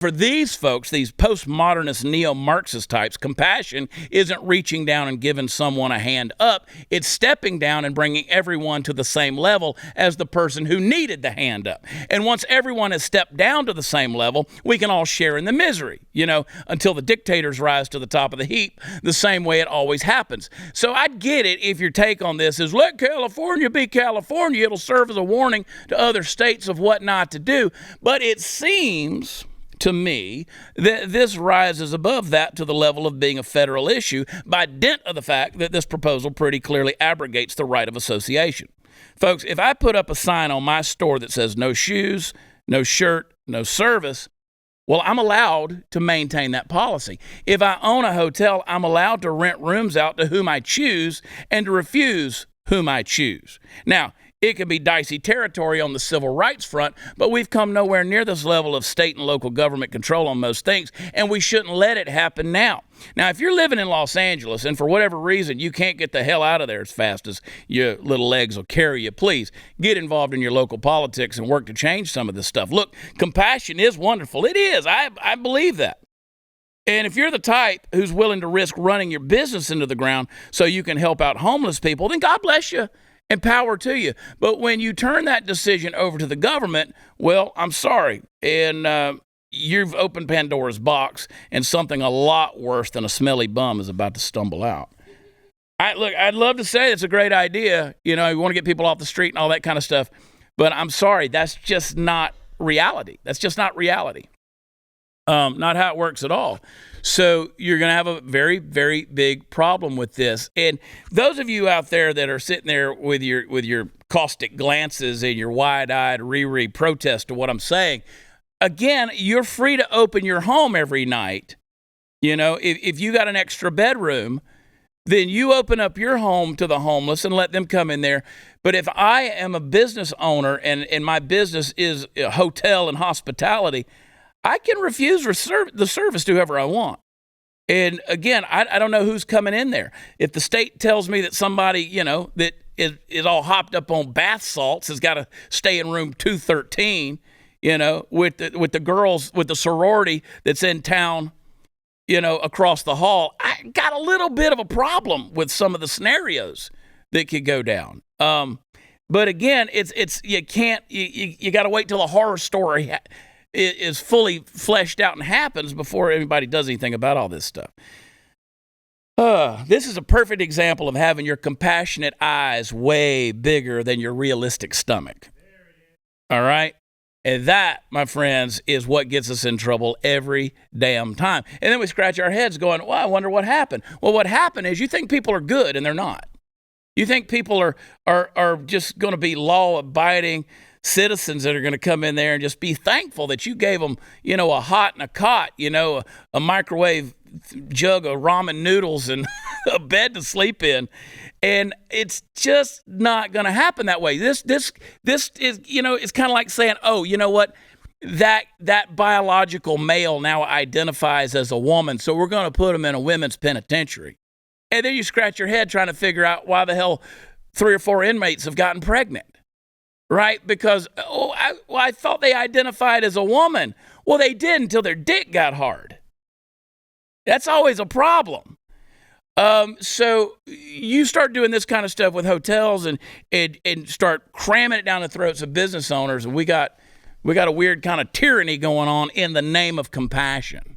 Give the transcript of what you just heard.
For these folks, these postmodernist neo-Marxist types, compassion isn't reaching down and giving someone a hand up. It's stepping down and bringing everyone to the same level as the person who needed the hand up. And once everyone has stepped down to the same level, we can all share in the misery, until the dictators rise to the top of the heap, the same way it always happens. So I get it if your take on this is, let California be California. It'll serve as a warning to other states of what not to do. But it seems to me that this rises above that to the level of being a federal issue by dint of the fact that this proposal pretty clearly abrogates the right of association. Folks, if I put up a sign on my store that says no shoes, no shirt, no service, well, I'm allowed to maintain that policy. If I own a hotel, I'm allowed to rent rooms out to whom I choose and to refuse whom I choose. Now, it can be dicey territory on the civil rights front, but we've come nowhere near this level of state and local government control on most things, and we shouldn't let it happen now. Now, if you're living in Los Angeles and for whatever reason you can't get the hell out of there as fast as your little legs will carry you, please get involved in your local politics and work to change some of this stuff. Look, compassion is wonderful. It is. I believe that. And if you're the type who's willing to risk running your business into the ground so you can help out homeless people, then God bless you. And power to you. But when you turn that decision over to the government, well, I'm sorry. And you've opened Pandora's box, and something a lot worse than a smelly bum is about to stumble out. I'd love to say it's a great idea. You want to get people off the street and all that kind of stuff. But I'm sorry, that's just not reality. That's just not reality. Not how it works at all. So you're going to have a very, very big problem with this. And those of you out there that are sitting there with your caustic glances and your wide-eyed protest to what I'm saying, again, you're free to open your home every night. If you got an extra bedroom, then you open up your home to the homeless and let them come in there. But if I am a business owner and my business is a hotel and hospitality, I can refuse the service to whoever I want. And again, I don't know who's coming in there. If the state tells me that somebody, that is all hopped up on bath salts has got to stay in room 213, with the girls, with the sorority that's in town, across the hall, I got a little bit of a problem with some of the scenarios that could go down. But again, it's you can't, you got to wait till the horror story is fully fleshed out and happens before anybody does anything about all this stuff. This is a perfect example of having your compassionate eyes way bigger than your realistic stomach. All right? And that, my friends, is what gets us in trouble every damn time. And then we scratch our heads going, well, I wonder what happened. Well, what happened is you think people are good and they're not. You think people are just going to be law-abiding citizens that are going to come in there and just be thankful that you gave them, a hot and a cot, a microwave jug of ramen noodles and a bed to sleep in. And it's just not going to happen that way. This is, it's kind of like saying, oh, you know what? That biological male now identifies as a woman, so we're going to put him in a women's penitentiary. And then you scratch your head trying to figure out why the hell 3 or 4 inmates have gotten pregnant. Right? Because, I thought they identified as a woman. Well, they did until their dick got hard. That's always a problem. So you start doing this kind of stuff with hotels and start cramming it down the throats of business owners, and we got a weird kind of tyranny going on in the name of compassion.